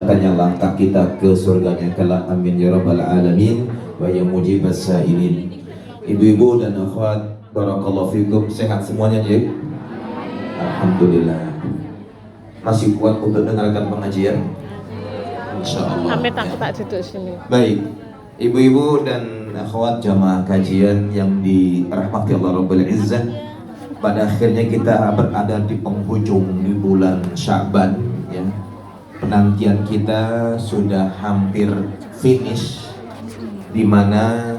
Tanya langkah kita ke surganya kelak, amin ya rabbal alamin wa ya mujibas sa'ilin. Ibu-ibu dan akhwat, barakallahu fikum, sehat semuanya ya? Alhamdulillah. Masih kuat untuk dengarkan pengajian? Insyaallah. Amit aku tak duduk sini. Baik, ibu-ibu dan akhwat jamaah kajian yang dirahmati Allah Rabbul Izzah, pada akhirnya kita berada di penghujung di bulan Sya'ban ya. Penantian kita sudah hampir finish, di mana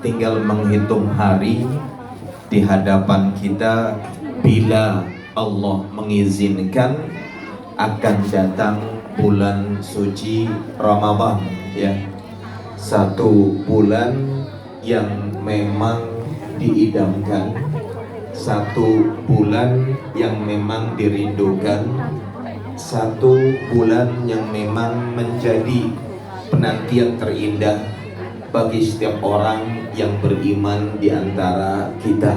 tinggal menghitung hari di hadapan kita. Bila Allah mengizinkan akan datang bulan suci Ramadan ya. Satu bulan yang memang diidamkan, satu bulan yang memang dirindukan, satu bulan yang memang menjadi penantian terindah bagi setiap orang yang beriman di antara kita.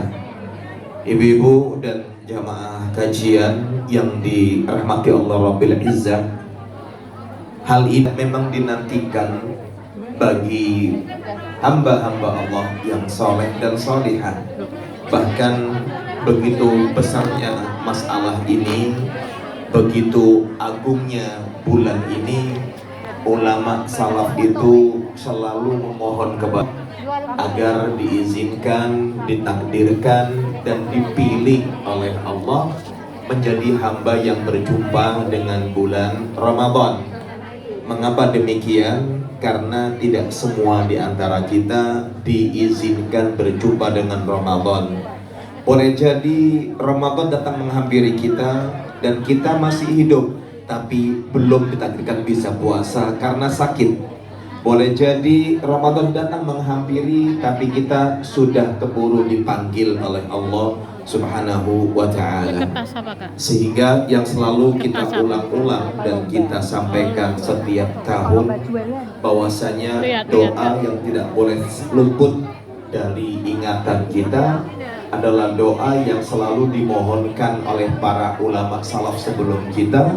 Ibu-ibu dan jamaah kajian yang dirahmati Allah Rabbil Izzah, hal ini memang dinantikan bagi hamba-hamba Allah yang soleh dan solihah. Bahkan begitu besarnya masalah ini, begitu agungnya bulan ini, ulama salaf itu selalu memohon kepada agar diizinkan, ditakdirkan, dan dipilih oleh Allah menjadi hamba yang berjumpa dengan bulan Ramadan. Mengapa demikian? Karena tidak semua di antara kita diizinkan berjumpa dengan Ramadan. Boleh jadi Ramadan datang menghampiri kita dan kita masih hidup, tapi belum ditakdirkan bisa puasa karena sakit. Boleh jadi Ramadan datang menghampiri, tapi kita sudah keburu dipanggil oleh Allah Subhanahu wa ta'ala. Sehingga yang selalu kita ulang-ulang dan kita sampaikan setiap tahun, bahwasanya doa yang tidak boleh luput dari ingatan kita adalah doa yang selalu dimohonkan oleh para ulama salaf sebelum kita,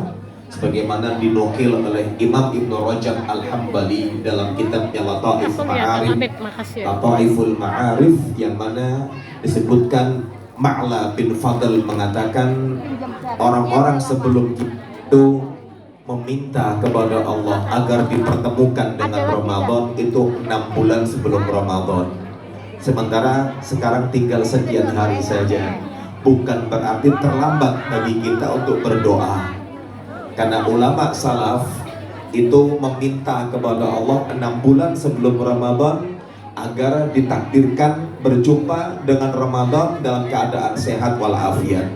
sebagaimana dinukil oleh Imam Ibnu Rajab Al-Hambali dalam kitabnya Lataiful Ma'arif, yang mana disebutkan Ma'la bin Fadl mengatakan orang-orang sebelum itu meminta kepada Allah agar dipertemukan dengan Ramadan itu 6 bulan sebelum Ramadan. Sementara sekarang tinggal sekian hari saja. Bukan berarti terlambat bagi kita untuk berdoa, karena ulama salaf itu meminta kepada Allah 6 bulan sebelum Ramadan agar ditakdirkan berjumpa dengan Ramadan dalam keadaan sehat walafiat.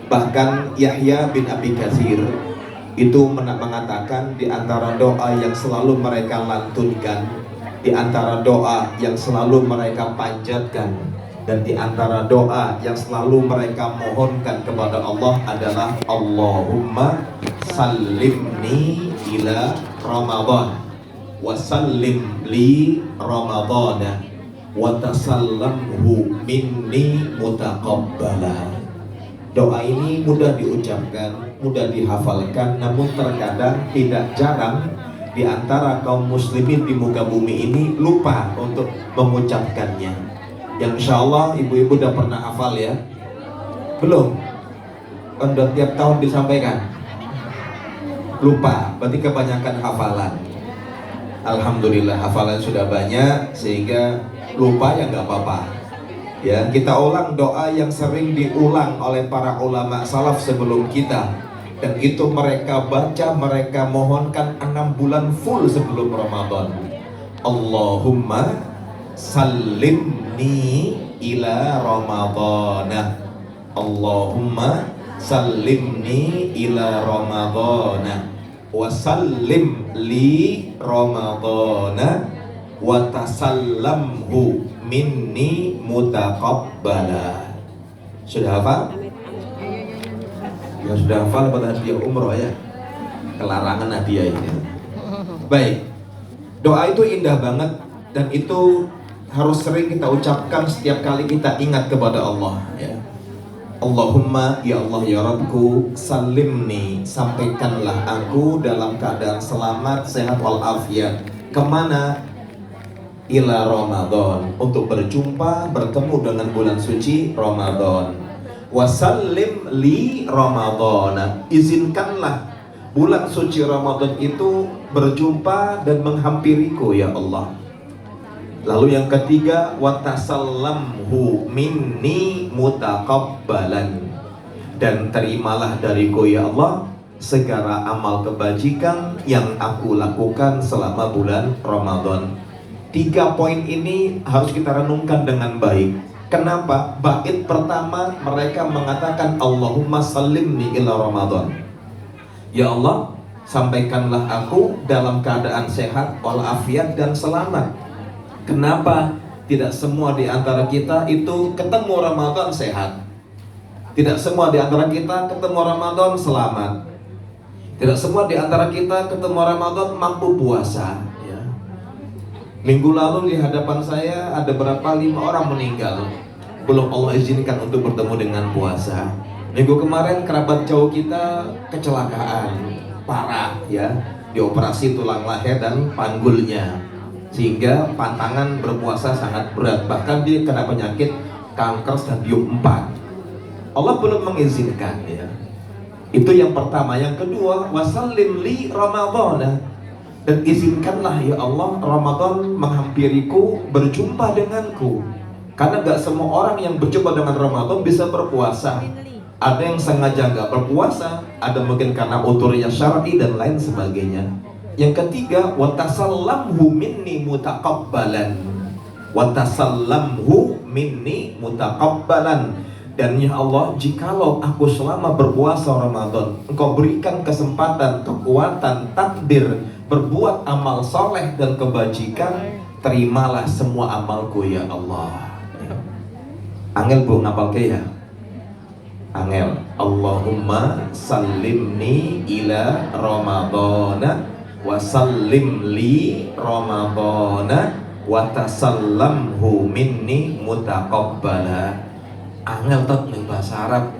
Bahkan Yahya bin Abi Katsir itu mengatakan di antara doa yang selalu mereka lantunkan, di antara doa yang selalu mereka panjatkan, dan di antara doa yang selalu mereka mohonkan kepada Allah adalah Allahumma sallimni ila Ramadan wa sallim li Ramadana wa tasallamhu minni mutaqabbala. Doa ini mudah diucapkan, mudah dihafalkan, namun terkadang tidak jarang di antara kaum muslimin di muka bumi ini lupa untuk mengucapkannya. Yang insya Allah ibu-ibu udah pernah hafal ya? Belum? Kan udah tiap tahun disampaikan? Lupa, berarti kebanyakan hafalan. Alhamdulillah hafalan sudah banyak, sehingga lupa ya nggak apa-apa ya. Kita ulang doa yang sering diulang oleh para ulama salaf sebelum kita, dan itu mereka baca, mereka mohonkan 6 bulan full sebelum Ramadan. Allahumma sallimni ila Ramadana, Allahumma sallimni ila Ramadana wa sallim li Ramadana wa tasallamhu minni mutaqabbala. Sudah hafal? Ya sudah hafal pada hadiah umroh ya. Kelarangan hadiah ini. Baik. Doa itu indah banget, dan itu harus sering kita ucapkan setiap kali kita ingat kepada Allah ya. Allahumma ya Allah ya Rabbku, salimni, sampaikanlah aku dalam keadaan selamat, sehat walafiat. Kemana? Ila Ramadan, untuk berjumpa, bertemu dengan bulan suci Ramadan. Wasallim li Ramadan, izinkanlah bulan suci Ramadan itu berjumpa dan menghampiriku ya Allah. Lalu yang ketiga, watasallamhu minni mutaqabbalan, dan terimalah dariku ya Allah segala amal kebajikan yang aku lakukan selama bulan Ramadan. 3 poin ini harus kita renungkan dengan baik. Kenapa? Bait pertama mereka mengatakan Allahumma sallimni ila Ramadan. Ya Allah, sampaikanlah aku dalam keadaan sehat walafiat dan selamat. Kenapa? Tidak semua di antara kita itu ketemu Ramadan sehat. Tidak semua di antara kita ketemu Ramadan selamat. Tidak semua di antara kita ketemu Ramadan mampu puasa. Minggu lalu di hadapan saya ada berapa 5 orang meninggal, belum Allah izinkan untuk bertemu dengan puasa. Minggu kemarin kerabat jauh kita kecelakaan parah ya, dioperasi tulang leher dan panggulnya, sehingga pantangan berpuasa sangat berat, bahkan dia kena penyakit kanker stadium 4. Allah belum mengizinkan ya. Itu yang pertama. Yang kedua, wasallim li Ramadan, dan izinkanlah ya Allah Ramadan menghampiriku, berjumpa denganku. Karena gak semua orang yang berjumpa dengan Ramadan bisa berpuasa. Ada yang sengaja gak berpuasa, ada mungkin karena uturnya syar'i dan lain sebagainya. Yang ketiga, watasallamhu minni mutaqabbalan. Watasallamhu minni mutaqabbalan. Dan ya Allah, jikalau aku selama berpuasa Ramadan, Engkau berikan kesempatan, kekuatan, takdir berbuat amal soleh dan kebajikan, terimalah semua amalku ya Allah. Angel bu ngapal ke ya? Angel. Allahumma sallimni ila Ramadana wa sallim li Ramadana wa tasallamhu minni mutaqabbala. Angel tok ning bahasa Arab.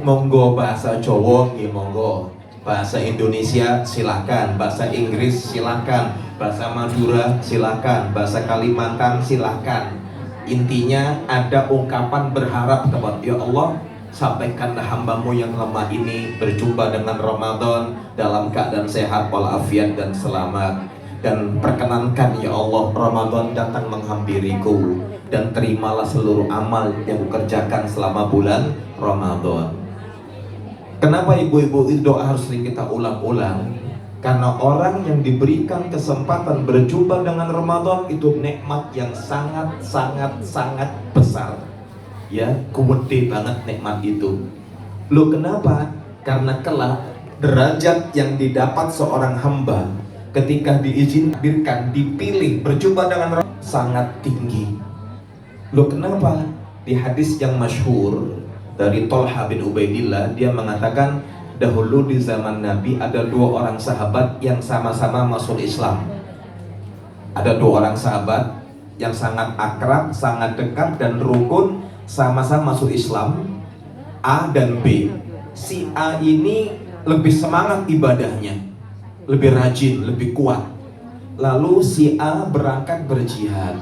Monggo bahasa Jawa nggih monggo. Bahasa Indonesia silakan, bahasa Inggris silakan, bahasa Madura silakan, bahasa Kalimantan silakan. Intinya ada ungkapan berharap kepada ya Allah, sampaikanlah hambamu yang lemah ini berjumpa dengan Ramadan dalam keadaan sehat walafiat dan selamat. Dan perkenankan ya Allah Ramadan datang menghampiriku, dan terimalah seluruh amal yang kukerjakan selama bulan Ramadan. Kenapa ibu-ibu itu doa harus sering kita ulang-ulang? Karena orang yang diberikan kesempatan berjumpa dengan Ramadan itu nikmat yang sangat besar. Ya, gede banget nikmat itu. Loh kenapa? Karena kelak derajat yang didapat seorang hamba ketika diizinkan, dipilih berjumpa dengan Ramadan sangat tinggi. Loh kenapa? Di hadis yang masyhur dari Thalha bin Ubaidillah, dia mengatakan dahulu di zaman Nabi ada 2 orang sahabat yang sama-sama masuk Islam. Ada 2 orang sahabat yang sangat akrab, sangat dekat dan rukun, sama-sama masuk Islam, A dan B. Si A ini lebih semangat ibadahnya, lebih rajin, lebih kuat. Lalu si A berangkat berjihad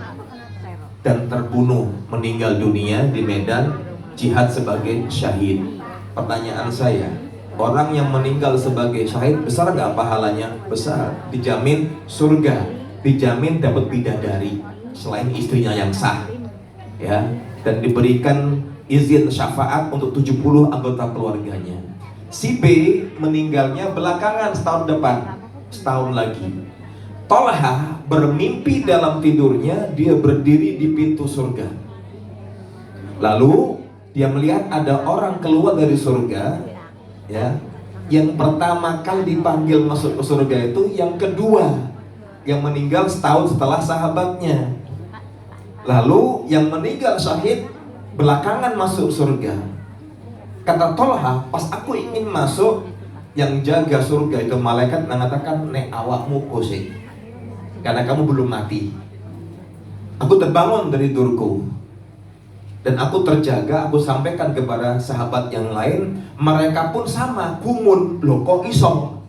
dan terbunuh, meninggal dunia di medan jihad sebagai syahid. Pertanyaan saya, orang yang meninggal sebagai syahid besar nggak pahalanya? Besar, dijamin surga, dijamin dapat bidadari selain istrinya yang sah, ya, dan diberikan izin syafaat untuk 70 anggota keluarganya. Si B meninggalnya belakangan, setahun depan, setahun lagi. Thalha bermimpi dalam tidurnya dia berdiri di pintu surga. Lalu dia melihat ada orang keluar dari surga, ya. Yang pertama kali dipanggil masuk ke surga itu yang kedua, yang meninggal setahun setelah sahabatnya. Lalu yang meninggal syahid belakangan masuk surga. Kata Thalha, pas aku ingin masuk, yang jaga surga itu malaikat mengatakan, nek awakmu kosek, karena kamu belum mati. Aku terbangun dari tidurku Dan aku terjaga, aku sampaikan kepada sahabat yang lain, mereka pun sama, gumun, loh kok iso?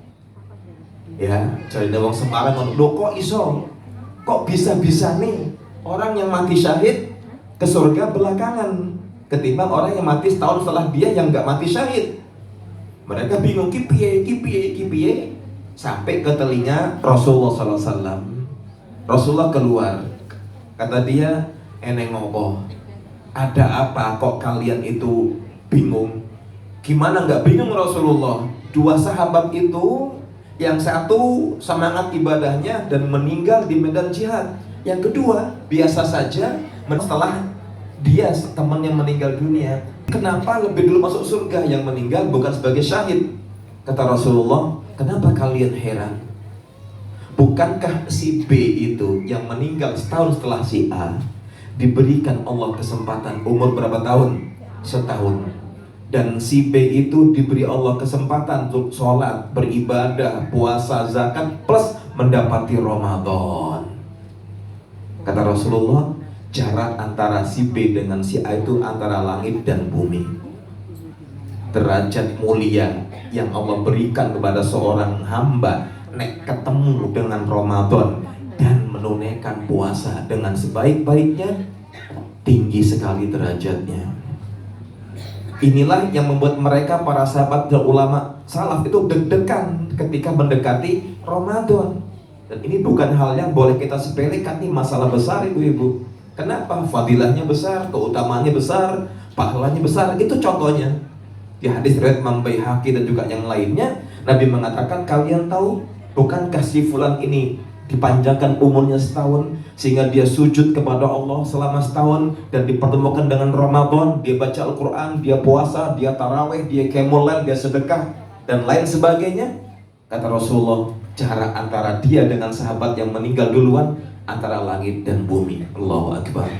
Ya, jadi wong Semarang, loh kok iso? Kok bisa-bisa nih orang yang mati syahid ke surga belakangan ketimbang orang yang mati setahun setelah dia yang nggak mati syahid. Mereka bingung, kipiye, sampai ke telinga Rasulullah SAW. Rasulullah keluar, kata dia, eneng ngopo? Ada apa kok kalian itu bingung? Gimana nggak bingung Rasulullah? Dua sahabat itu, yang satu semangat ibadahnya dan meninggal di medan jihad. Yang kedua biasa saja setelah dia temannya meninggal dunia. Kenapa lebih dulu masuk surga yang meninggal bukan sebagai syahid? Kata Rasulullah, kenapa kalian heran? Bukankah si B itu yang meninggal setahun setelah si A diberikan Allah kesempatan umur berapa tahun? Setahun. Dan si B itu diberi Allah kesempatan untuk sholat, beribadah, puasa, zakat, plus mendapati Ramadan. Kata Rasulullah, jarak antara si B dengan si A itu antara langit dan bumi. Derajat mulia yang Allah berikan kepada seorang hamba nek ketemu dengan Ramadan dan menunaikan puasa dengan sebaik-baiknya, tinggi sekali derajatnya. Inilah yang membuat mereka, para sahabat dan ulama salaf itu deg-degan ketika mendekati Ramadan. Dan ini bukan hal yang boleh kita sepelekan, ini masalah besar ibu-ibu. Kenapa? Fadilahnya besar, keutamaannya besar, pahalanya besar. Itu contohnya di hadis riwayat Imam Baihaqi dan juga yang lainnya, Nabi mengatakan, kalian tahu bukankah si fulan ini dipanjangkan umurnya setahun sehingga dia sujud kepada Allah selama setahun dan dipertemukan dengan Ramadan, dia baca Al-Quran, dia puasa, dia taraweh, dia qiyamul lail, dia sedekah dan lain sebagainya. Kata Rasulullah, jarak antara dia dengan sahabat yang meninggal duluan antara langit dan bumi. Allahu Akbar.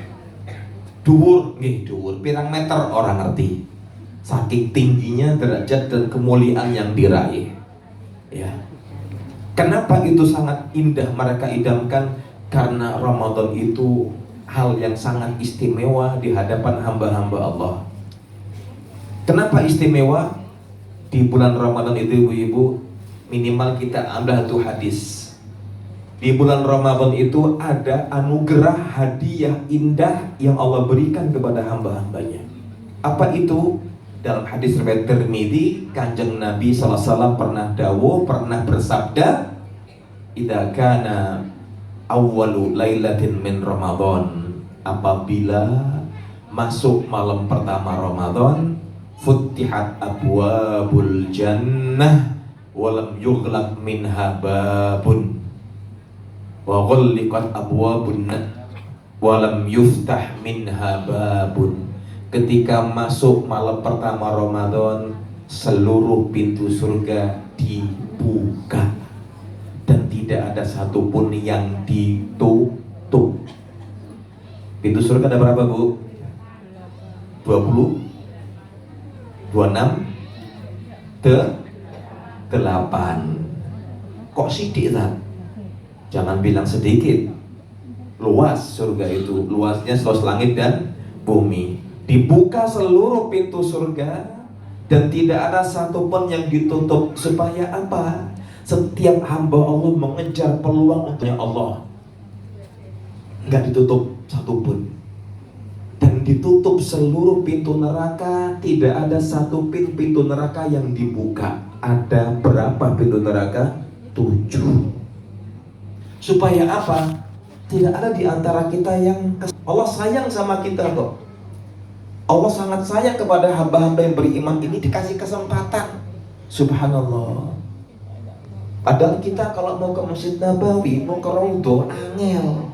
Dhuwur, dhuwur pirang meter orang ngerti. Saking tingginya derajat dan kemuliaan yang diraih. Ya. Kenapa itu sangat indah mereka idamkan? Karena Ramadan itu hal yang sangat istimewa di hadapan hamba-hamba Allah. Kenapa istimewa? Di bulan Ramadan itu ibu-ibu, minimal kita ambil satu hadis. Di bulan Ramadan itu ada anugerah hadiah indah yang Allah berikan kepada hamba-hambanya. Apa itu? Dalam hadis riwayat Tirmidzi, Kanjeng Nabi SAW pernah dawuh, pernah bersabda, idza kana awwalu lailatin min Ramadan, apabila masuk malam pertama Ramadan, futtihat abwabul jannah walam yughlaq minha babun wa ghulliqat abwabun nar walam yuftah minha babun. Ketika masuk malam pertama Ramadan, seluruh pintu surga dibuka dan tidak ada satupun yang ditutup. Pintu surga ada berapa bu? 20? 26? 8. Kok sidik kan? Jangan bilang sedikit. Luas surga itu, luasnya seluas langit dan bumi. Dibuka seluruh pintu surga dan tidak ada satupun yang ditutup. Supaya apa? Setiap hamba Allah mengejar peluang untuknya Allah, nggak ditutup satupun. Dan ditutup seluruh pintu neraka, tidak ada satu pintu neraka yang dibuka. Ada berapa pintu neraka? 7. Supaya apa? Tidak ada di antara kita yang Allah sayang sama kita kok. Allah sangat sayang kepada hamba-hamba yang beriman ini, dikasih kesempatan. Subhanallah. Padahal kita kalau mau ke Masjid Nabawi, mau ke Raudhah, angel.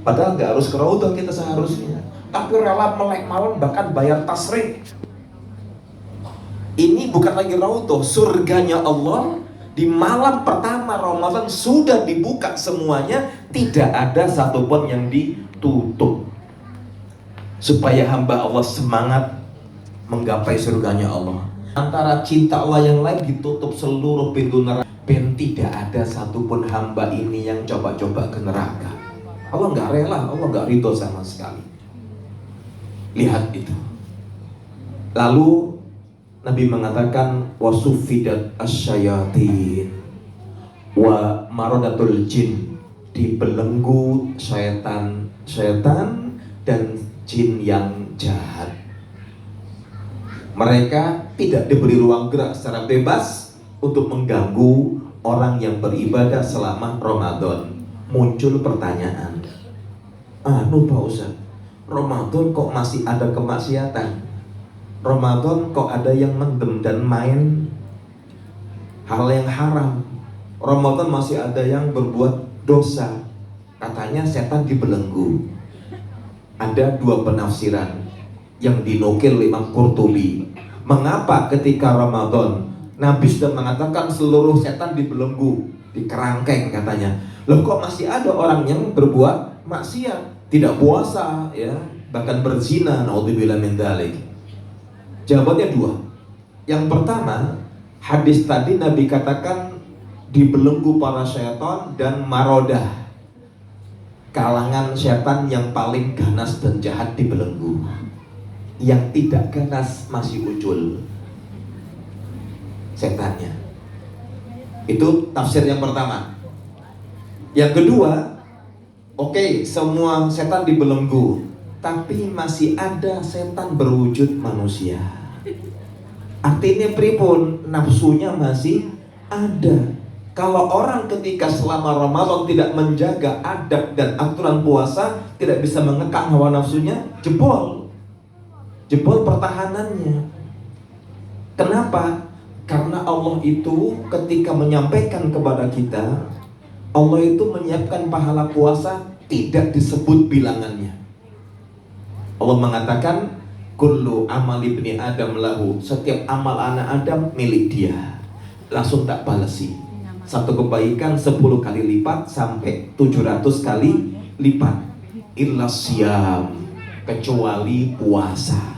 Padahal nggak harus ke Raudhah kita seharusnya, tapi rela melek malam bahkan bayar tasrik. Ini bukan lagi Raudhah, surganya Allah di malam pertama Ramadan sudah dibuka semuanya, tidak ada satupun yang ditutup. Supaya hamba Allah semangat menggapai surganya Allah. Antara cinta Allah yang lain ditutup seluruh pintu neraka. Ben tidak ada satupun hamba ini yang coba-coba ke neraka. Allah nggak rela, Allah nggak ridho sama sekali. Lihat itu. Lalu Nabi mengatakan wasufidat asyayatin wa maradatul jin, dibelenggu syaitan dan jin yang jahat. Mereka tidak diberi ruang gerak secara bebas untuk mengganggu orang yang beribadah selama Ramadan. Muncul pertanyaan, Pak Ustaz, Ramadan kok masih ada kemaksiatan? Ramadan kok ada yang mendem dan main hal yang haram? Ramadan masih ada yang berbuat dosa. Katanya setan dibelenggu. Ada dua penafsiran yang dinukil Imam Qurtubi. Mengapa ketika Ramadan Nabi sudah mengatakan seluruh setan dibelenggu, dikerangkeng katanya, loh kok masih ada orang yang berbuat maksiat, tidak puasa ya, bahkan berzina, naudzubillah min dzalik. Jawabannya dua. Yang pertama, hadis tadi Nabi katakan dibelenggu para syaitan dan marodah, kalangan setan yang paling ganas dan jahat dibelenggu. Yang tidak ganas masih muncul setannya. Itu tafsir yang pertama. Yang kedua, oke, semua setan dibelenggu, tapi masih ada setan berwujud manusia. Artinya pripun? Nafsunya masih ada. Kalau orang ketika selama Ramadan tidak menjaga adab dan aturan puasa, tidak bisa mengekang hawa nafsunya, jebol pertahanannya. Kenapa? Karena Allah itu ketika menyampaikan kepada kita, Allah itu menyiapkan pahala puasa tidak disebut bilangannya. Allah mengatakan kullu amal ibni adam lahu, setiap amal anak Adam milik dia. Langsung tak balesi. Satu kebaikan 10 kali lipat sampai 700 kali lipat. Illa siyam, kecuali puasa.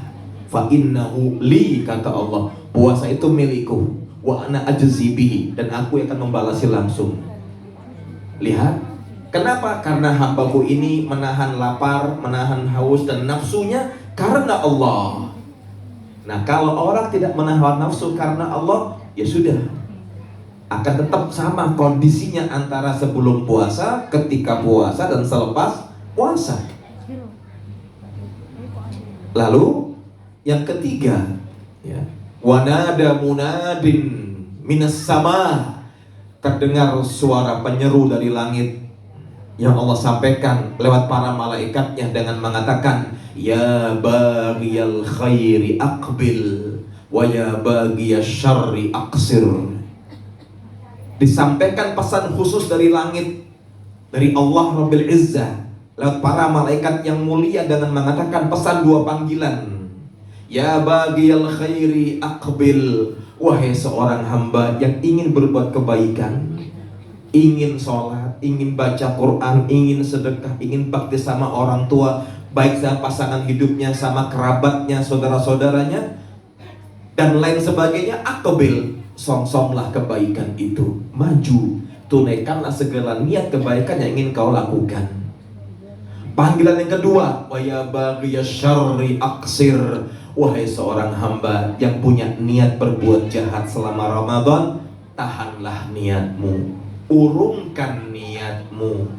Fa innahu li, kata Allah, puasa itu milikku, wa ana ajzi bihi, dan aku akan membalasi langsung. Lihat, kenapa? Karena hambaku ini menahan lapar, menahan haus dan nafsunya karena Allah. Nah, kalau orang tidak menahan nafsu karena Allah, ya sudah, akan tetap sama kondisinya antara sebelum puasa, ketika puasa, dan selepas puasa. Lalu yang ketiga, ya, wanada munadin minas sama, terdengar suara penyeru dari langit yang Allah sampaikan lewat para malaikatnya dengan mengatakan, ya baghiyal khairi aqbil wa ya baghiyasy syarri aqsir. Disampaikan pesan khusus dari langit, dari Allah Rabbil Izzah lewat para malaikat yang mulia dengan mengatakan pesan dua panggilan. Ya baghiyal khairi aqbil, wahai seorang hamba yang ingin berbuat kebaikan, ingin sholat, ingin baca Quran, ingin sedekah, ingin bakti sama orang tua, baik sama pasangan hidupnya, sama kerabatnya, saudara-saudaranya, dan lain sebagainya. Aqbil, songsonglah kebaikan itu, maju, tunaikanlah segala niat kebaikan yang ingin kau lakukan. Panggilan yang kedua, wa ya baghiyasy syarri aqsir, wahai seorang hamba yang punya niat berbuat jahat selama Ramadan, tahanlah niatmu, urungkan niatmu.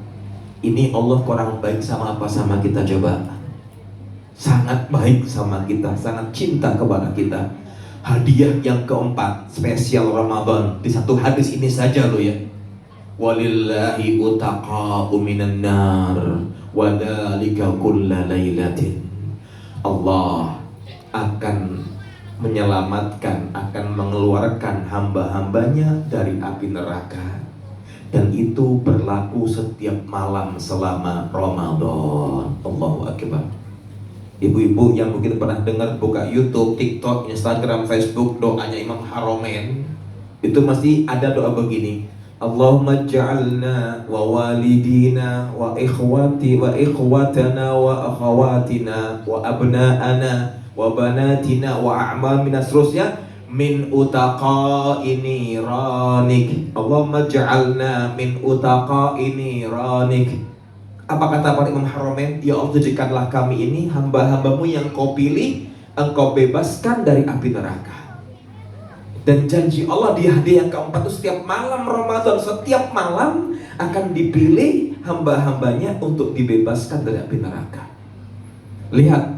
Ini Allah kurang baik sama apa sama kita coba? Sangat baik sama kita, sangat cinta kepada kita. Hadiah yang keempat, spesial Ramadan, di satu hadis ini saja loh ya. Walillahi utaqa'u minan nar wa dzalika kulla lailatin. Allah akan menyelamatkan, akan mengeluarkan hamba-hambanya dari api neraka, dan itu berlaku setiap malam selama Ramadan. Allahu Akbar. Ibu-ibu yang mungkin pernah dengar buka YouTube, TikTok, Instagram, Facebook, doanya Imam Haromen, itu mesti ada doa begini, Allahumma ja'alna wa walidina wa ikhwati wa ikhwatana wa akhawatina wa abna'ana wa banatina wa a'mamina, seterusnya, min utaqaini ranik. Allahumma ja'alna min utaqaini ranik. Apa kata para Imam Haramain? Ya Allah, jadikanlah kami ini hamba-hambamu yang kau pilih, engkau bebaskan dari api neraka. Dan janji Allah di hadiah yang keempat itu setiap malam Ramadan, setiap malam akan dipilih hamba-hambanya untuk dibebaskan dari api neraka. Lihat,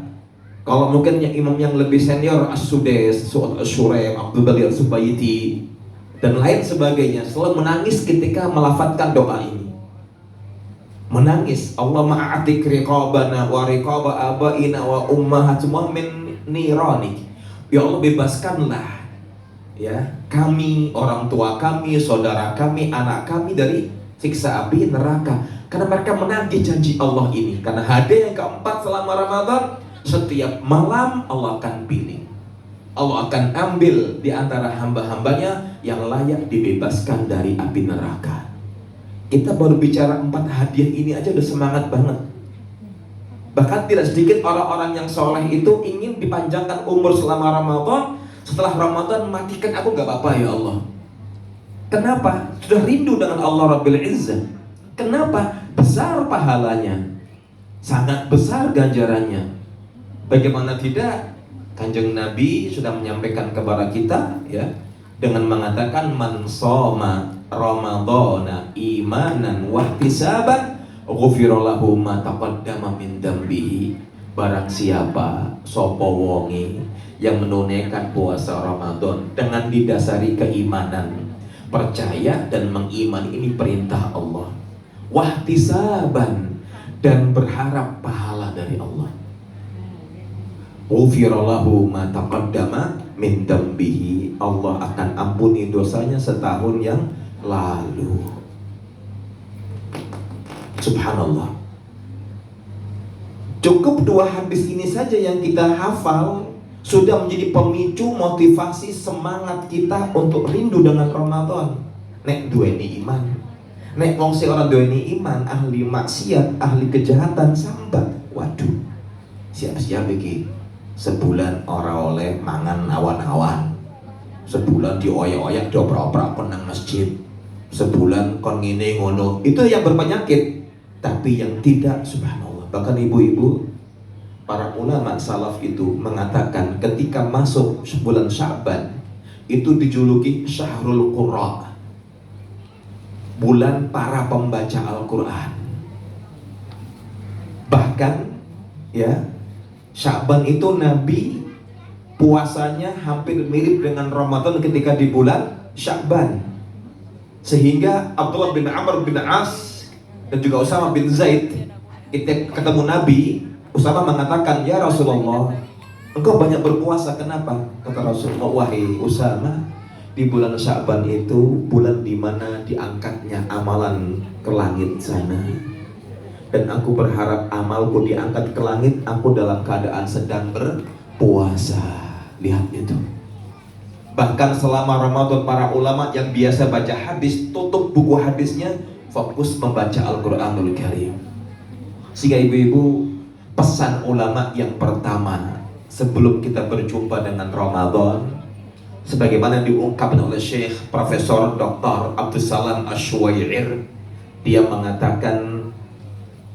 kalau mungkin yang imam yang lebih senior, As-Sudais, Su'ad Ash-Shuraim, Abdul Bali Al-Subayiti, dan lain sebagainya, selalu menangis ketika melafadzkan doa ini. Menangis, Allahumma a'tik riqabana wa riqaba abaina wa ummahatumma min niranik. Ya Allah, bebaskanlah ya kami, orang tua kami, saudara kami, anak kami dari siksa api neraka. Karena mereka menagih janji Allah ini. Karena hadiah yang keempat selama Ramadan, setiap malam Allah akan pilih, Allah akan ambil di antara hamba-hambanya yang layak dibebaskan dari api neraka. Kita baru bicara 4 hadiah ini aja udah semangat banget. Bahkan tidak sedikit orang-orang yang soleh itu ingin dipanjangkan umur selama Ramadan. Setelah Ramadan, matikan aku gak apa-apa ya Allah. Kenapa? Sudah rindu dengan Allah Rabbil Izzah. Kenapa? Besar pahalanya, sangat besar ganjarannya. Bagaimana tidak? Kanjeng Nabi sudah menyampaikan kepada kita ya, dengan mengatakan man shoma ramadhana imanan wahtisaban ghufira lahu ma taqaddama min dambihi. Barang siapa sapa wonge yang menunaikan puasa Ramadan dengan didasari keimanan, percaya dan mengimani ini perintah Allah, wahtisaban, dan berharap pahala dari Allah, ghufira lahu ma taqaddama min dambihi, Allah akan ampuni dosanya setahun yang lalu. Subhanallah. Cukup 2 hadis ini saja yang kita hafal sudah menjadi pemicu motivasi semangat kita untuk rindu dengan Ramadan. Nek duweni iman, nek wong si orang duweni iman, ahli maksiat, ahli kejahatan sambat, waduh, siap-siap iki sebulan ora oleh mangan awan-awan, sebulan dioyak-oyak dioprak-oprak nang masjid, sebulan kon ngene ngono. Itu yang berpenyakit. Tapi yang tidak, subhanallah, bahkan ibu-ibu, para ulama salaf itu mengatakan ketika masuk bulan Sya'ban itu dijuluki Syahrul Qurra, bulan para pembaca Al-Quran. Bahkan ya, Sya'ban itu Nabi puasanya hampir mirip dengan Ramadan ketika di bulan Sya'ban. Sehingga Abdullah bin Amr bin As dan juga Usama bin Zaid ketika ketemu Nabi, Usama mengatakan, ya Rasulullah, engkau banyak berpuasa, kenapa? Kata Rasulullah, wahai Usama, di bulan Sya'ban itu bulan dimana diangkatnya amalan ke langit sana, dan aku berharap amalku diangkat ke langit, aku dalam keadaan sedang berpuasa. Lihat itu. Bahkan selama Ramadan para ulama yang biasa baca hadis tutup buku hadisnya, fokus membaca Al-Quranul Karim. Sehingga ibu-ibu, pesan ulama yang pertama sebelum kita berjumpa dengan Ramadan, sebagaimana diungkapkan oleh Syekh Profesor Dr. Abdul Salam Ash-Shuwair, dia mengatakan,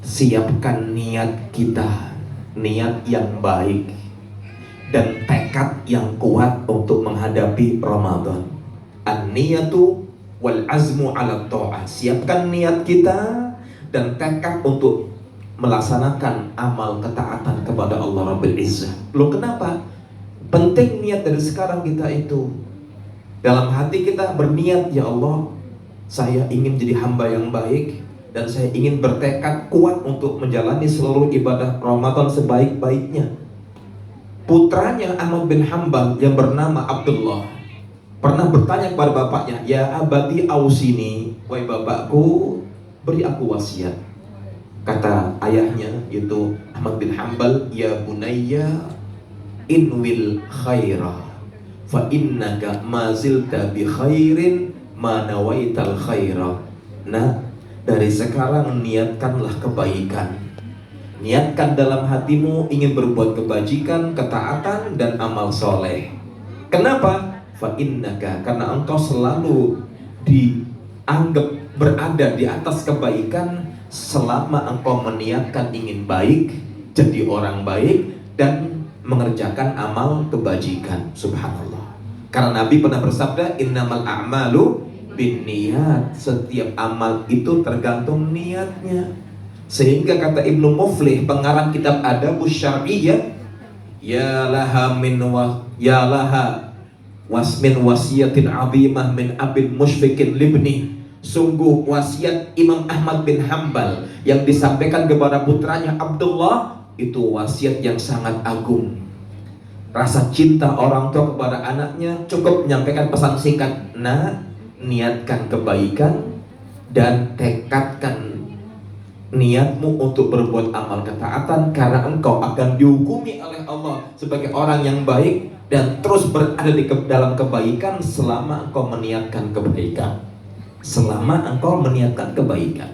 siapkan niat kita, niat yang baik dan tekad yang kuat untuk menghadapi Ramadan. An-niyatu wal azmu ala ta'ah. Siapkan niat kita dan tekad untuk melaksanakan amal ketaatan kepada Allah Rabbil Izzah. Loh, kenapa? Penting niat dari sekarang kita itu. Dalam hati kita berniat, ya Allah, saya ingin jadi hamba yang baik dan saya ingin bertekad kuat untuk menjalani seluruh ibadah Ramadan sebaik-baiknya. Putranya Ahmad bin Hanbal yang bernama Abdullah pernah bertanya kepada bapaknya, ya abati ausini, wahai bapakku, beri aku wasiat. Kata ayahnya, yaitu Ahmad bin Hanbal, ya bunayya inwil khaira fa innaka ma zilta bi khairin ma nawaital khaira. Nah, dari sekarang niatkanlah kebaikan. Niatkan dalam hatimu ingin berbuat kebajikan, ketaatan dan amal soleh. Kenapa? Fa innaka, karena engkau selalu dianggap berada di atas kebaikan selama engkau meniatkan ingin baik, jadi orang baik, dan mengerjakan amal kebajikan. Subhanallah. Karena Nabi pernah bersabda, innamal a'malu binniyat. Setiap amal itu tergantung niatnya. Sehingga kata Ibnu Muflih, pengarang kitab Adabus Syar'iyyah, ya laha wasmin wasiyatin abimah min abin musyfikin libni. Sungguh wasiat Imam Ahmad bin Hambal yang disampaikan kepada putranya Abdullah, itu wasiat yang sangat agung. Rasa cinta orang tua kepada anaknya cukup menyampaikan pesan singkat, nah, niatkan kebaikan dan tekadkan niatmu untuk berbuat amal ketaatan, karena engkau akan dihukumi oleh Allah sebagai orang yang baik dan terus berada di dalam kebaikan selama engkau meniatkan kebaikan. Selama engkau meniatkan kebaikan.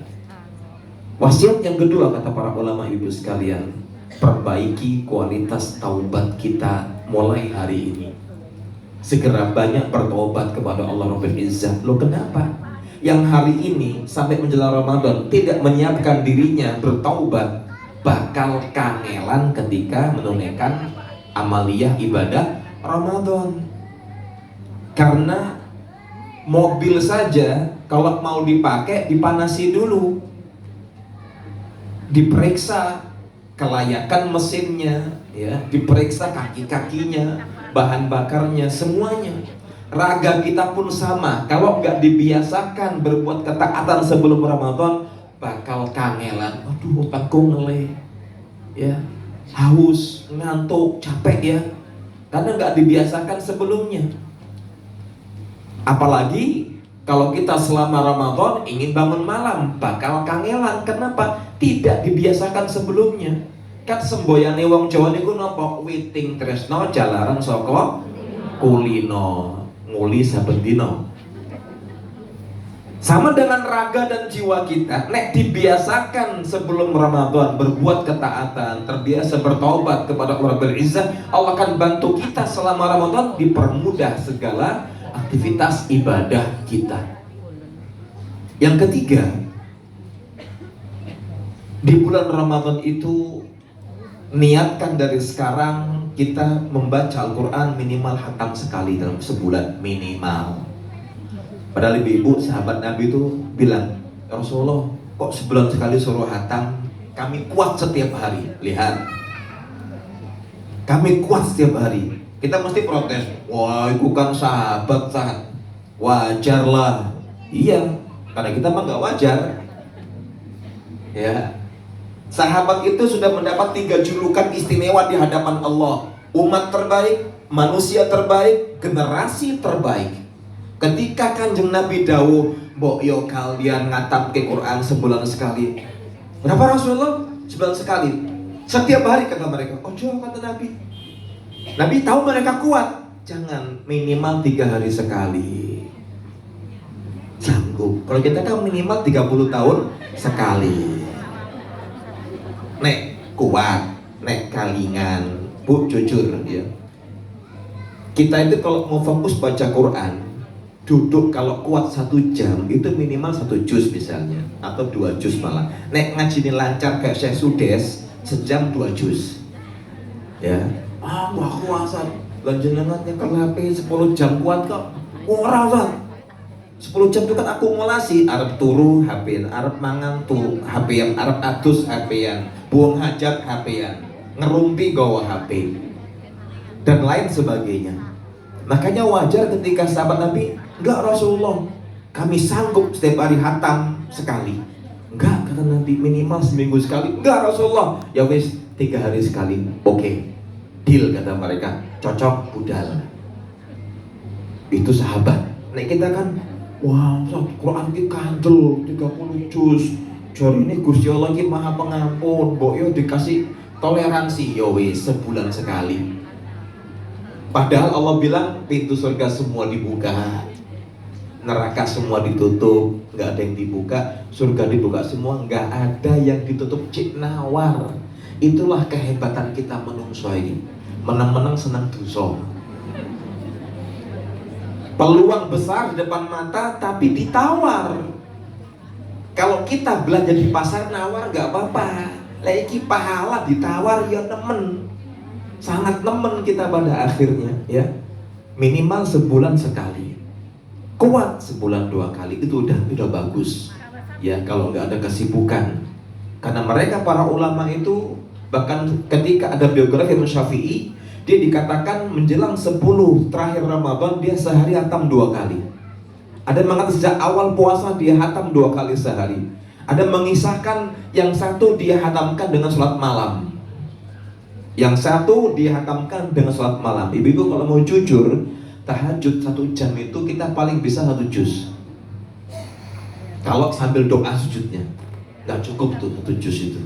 Wasiat yang kedua kata para ulama ibu sekalian, perbaiki kualitas taubat kita mulai hari ini. Segera banyak bertobat kepada Allah Rabbul Izzah. Loh kenapa? Yang hari ini sampai menjelang Ramadan tidak menyiapkan dirinya bertaubat, bakal kangelan ketika menunaikan amaliyah ibadah Ramadan. Karena mobil saja kalau mau dipakai dipanasi dulu, diperiksa kelayakan mesinnya, ya, diperiksa kaki-kakinya, bahan bakarnya, semuanya. Raga kita pun sama, kalau nggak dibiasakan berbuat ketaatan sebelum Ramadan, bakal kangelan. Aduh, otakku ngeleh, ya, haus, ngantuk, capek ya, karena nggak dibiasakan sebelumnya. Apalagi kalau kita selama Ramadan ingin bangun malam, bakal kangelan. Kenapa? Tidak dibiasakan sebelumnya. Kan semboyane wong Jawa niku napa? Witing tresno jalaran saka kulino. Nguli saben dina. Sama dengan raga dan jiwa kita, nek dibiasakan sebelum Ramadan berbuat ketaatan, terbiasa bertobat kepada Allah Rabbul Izzah, Allah akan bantu kita selama Ramadan dipermudah segala aktivitas ibadah kita. Yang ketiga, di bulan Ramadan itu niatkan dari sekarang kita membaca Al-Quran minimal khatam sekali dalam sebulan, minimal. Padahal ibu-ibu sahabat Nabi itu bilang, ya Rasulullah, kok sebulan sekali suruh khatam? Kami kuat setiap hari. Lihat, kami kuat setiap hari. Kita mesti protes, wah itu kan sahabat, wajarlah. Iya, karena kita mah gak wajar. Ya, sahabat itu sudah mendapat 3 julukan istimewa di hadapan Allah. Umat terbaik, manusia terbaik, generasi terbaik. Ketika Kanjeng Nabi dawuh, mbok yo kalian ngatam ke Quran sebulan sekali. Berapa Rasulullah? Sebulan sekali. Setiap hari kata mereka. Ojo kata Nabi. Nabi tahu mereka kuat. Jangan, minimal 3 hari sekali. Sanggup. Kalau kita kan minimal 30 tahun sekali. Nek kuat, nek kalingan, bu jujur ya. Kita itu kalau mau fokus baca Quran, duduk kalau kuat 1 jam itu minimal 1 juz misalnya, atau 2 juz malah. Nek ngaji ini lancar kayak Syekh Sudes, sejam 2 juz. Ya, wah kuasa. Lanjenengannya ke HP 10 jam kuat kok. Ora bang. 10 jam itu kan akumulasi, Arab turu HP-an, Arab mangan turu HP-an, Arab adus HP-an, buang hajat HP-an, ngerumpi gawa HP dan lain sebagainya. Makanya wajar ketika sahabat Nabi, enggak Rasulullah, kami sanggup setiap hari hatam sekali. Enggak, kata Nabi, minimal seminggu sekali. Enggak Rasulullah, ya wis 3 hari sekali. Oke, deal kata mereka, cocok budal. Itu sahabat. Nek kita kan, wah, Quran ki kandel 30 juz. Jari ini Gusti Allah ki Maha Pengampun, mbok yo dikasih toleransi, yo wis sebulan sekali. Padahal Allah bilang pintu surga semua dibuka, neraka semua ditutup, nggak ada yang dibuka. Surga dibuka semua, nggak ada yang ditutup. Cik nawar. Itulah kehebatan kita menungso ini. Menang-menang senang dosa. Peluang besar di depan mata tapi ditawar. Kalau kita belanja di pasar nawar nggak apa-apa. Lagi pahala ditawar ya nemen. Sangat nemen kita pada akhirnya ya. Minimal sebulan sekali. Kuat sebulan 2 kali itu udah bagus. Ya kalau nggak ada kesibukan. Karena mereka para ulama itu bahkan ketika ada biografi Imam Syafi'i, dia dikatakan menjelang 10 terakhir Ramadan dia sehari hatam 2 kali. Ada yang mengatakan sejak awal puasa dia hatam 2 kali sehari. Ada mengisahkan yang satu dia hatamkan dengan sholat malam, yang satu dia hatamkan dengan sholat malam. Ibu-ibu kalau mau jujur, tahajud 1 jam itu kita paling bisa 1 juz. Kalau sambil doa sujudnya, nggak cukup tuh 1 juz itu.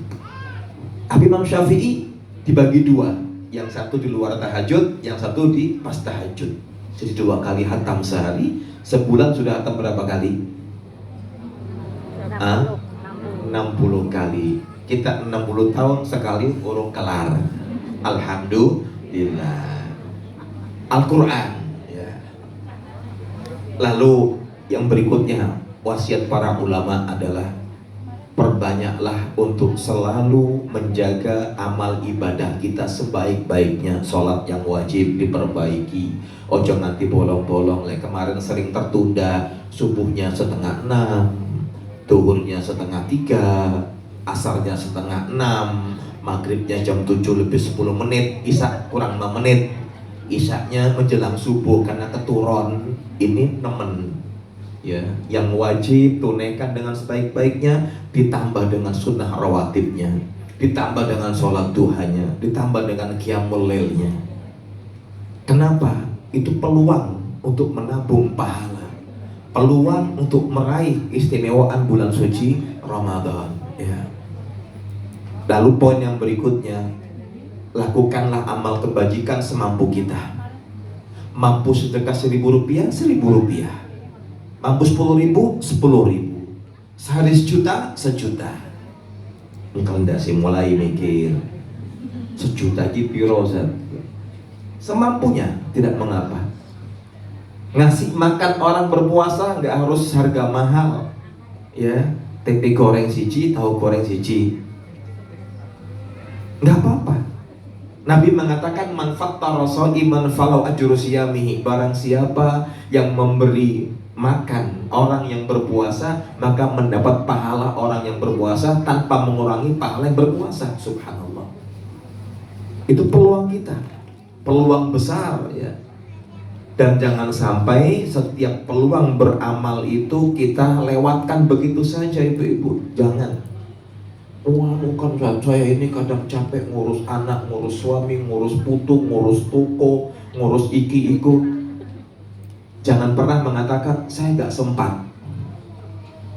Tapi Imam Syafi'i dibagi 2, yang satu di luar tahajud, yang satu di pas tahajud. Jadi 2 kali hatam sehari. Sebulan sudah hatam berapa kali? 60 kali. Kita 60 tahun sekali urung kelar. Alhamdulillah. Al-Quran ya. Lalu yang berikutnya, wasiat para ulama adalah perbanyaklah untuk selalu menjaga amal ibadah kita sebaik-baiknya. Sholat yang wajib diperbaiki, ojo nanti bolong-bolong. Kemarin sering tertunda, subuhnya 5:30, duhurnya 2:30, asarnya 5:30, maghribnya jam 7 lebih 10 menit, isya kurang 5 menit, isyaknya menjelang subuh karena keturun. Ini nemen ya, yang wajib tunaikan dengan sebaik-baiknya, ditambah dengan sunnah rawatibnya, ditambah dengan sholat duhanya, ditambah dengan qiyamul lailnya. Kenapa? Itu peluang untuk menabung pahala, peluang untuk meraih istimewaan bulan suci Ramadan ya. Lalu poin yang berikutnya, lakukanlah amal kebajikan semampu kita. Mampu sedekah 1.000 rupiah, 1.000 rupiah. Mampu 10.000, 10.000. Sehari 1 juta, 1 juta. Engkau ndak sih mulai mikir 1 juta di piro, semampunya, tidak mengapa. Ngasih makan orang berpuasa nggak harus harga mahal ya. Tempe goreng siji, tahu goreng siji, nggak apa-apa. Nabi mengatakan manfaat taroso iman falau ajru siyamihi. Barang siapa yang memberi makan orang yang berpuasa, maka mendapat pahala orang yang berpuasa tanpa mengurangi pahala yang berpuasa. Subhanallah. Itu peluang kita, peluang besar ya. Dan jangan sampai setiap peluang beramal itu kita lewatkan begitu saja, ibu-ibu. Jangan. Wah, bukan saya ini kadang capek ngurus anak, ngurus suami, ngurus putu, ngurus toko, ngurus iki-iku. Jangan pernah mengatakan saya gak sempat.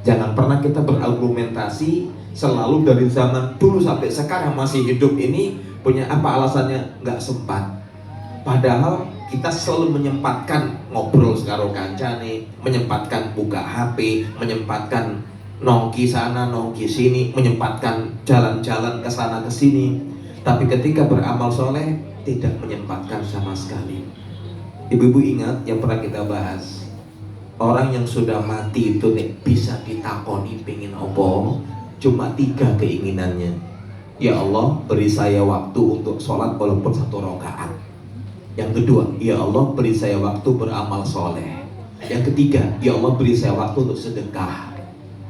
Jangan pernah kita berargumentasi selalu dari zaman dulu sampai sekarang masih hidup ini punya apa alasannya gak sempat. Padahal kita selalu menyempatkan ngobrol sekaro kancane, menyempatkan buka HP, menyempatkan nongki sana, nongki sini, menyempatkan jalan-jalan ke sana ke sini. Tapi ketika beramal soleh tidak menyempatkan sama sekali. Ibu-ibu ingat yang pernah kita bahas, orang yang sudah mati itu nih bisa ditakoni pengen opo, cuma 3 keinginannya. Ya Allah, beri saya waktu untuk sholat walaupun 1 rakaat. Yang kedua, ya Allah, beri saya waktu beramal soleh. Yang ketiga, ya Allah, beri saya waktu untuk sedekah.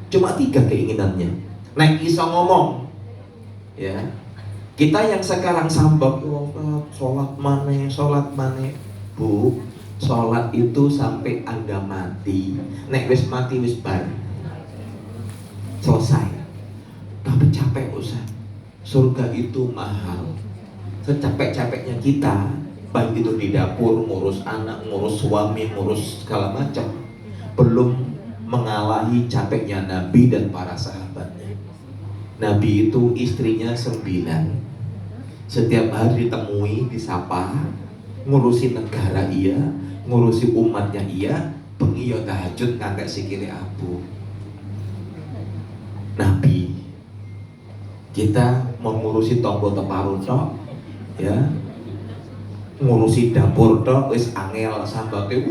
Cuma 3 keinginannya. Nek iso ngomong ya. Kita yang sekarang sambak sholat mana. Bu, sholat itu sampai Anda mati. Nek wis mati wis bar, selesai. Tapi capek usah. Surga itu mahal. Secapek-capeknya kita, baik itu di dapur, ngurus anak, ngurus suami, ngurus segala macam, belum mengalahi capeknya Nabi dan para sahabatnya. Nabi itu istrinya 9, setiap hari ditemui, disapa, ngurusi negara iya, ngurusi umatnya iya, bengi ya tahajud ngantek sikile abu. Nabi, kita mengurusi tonggo teparu tok ya, ngurusi dapur tok wis angel sambate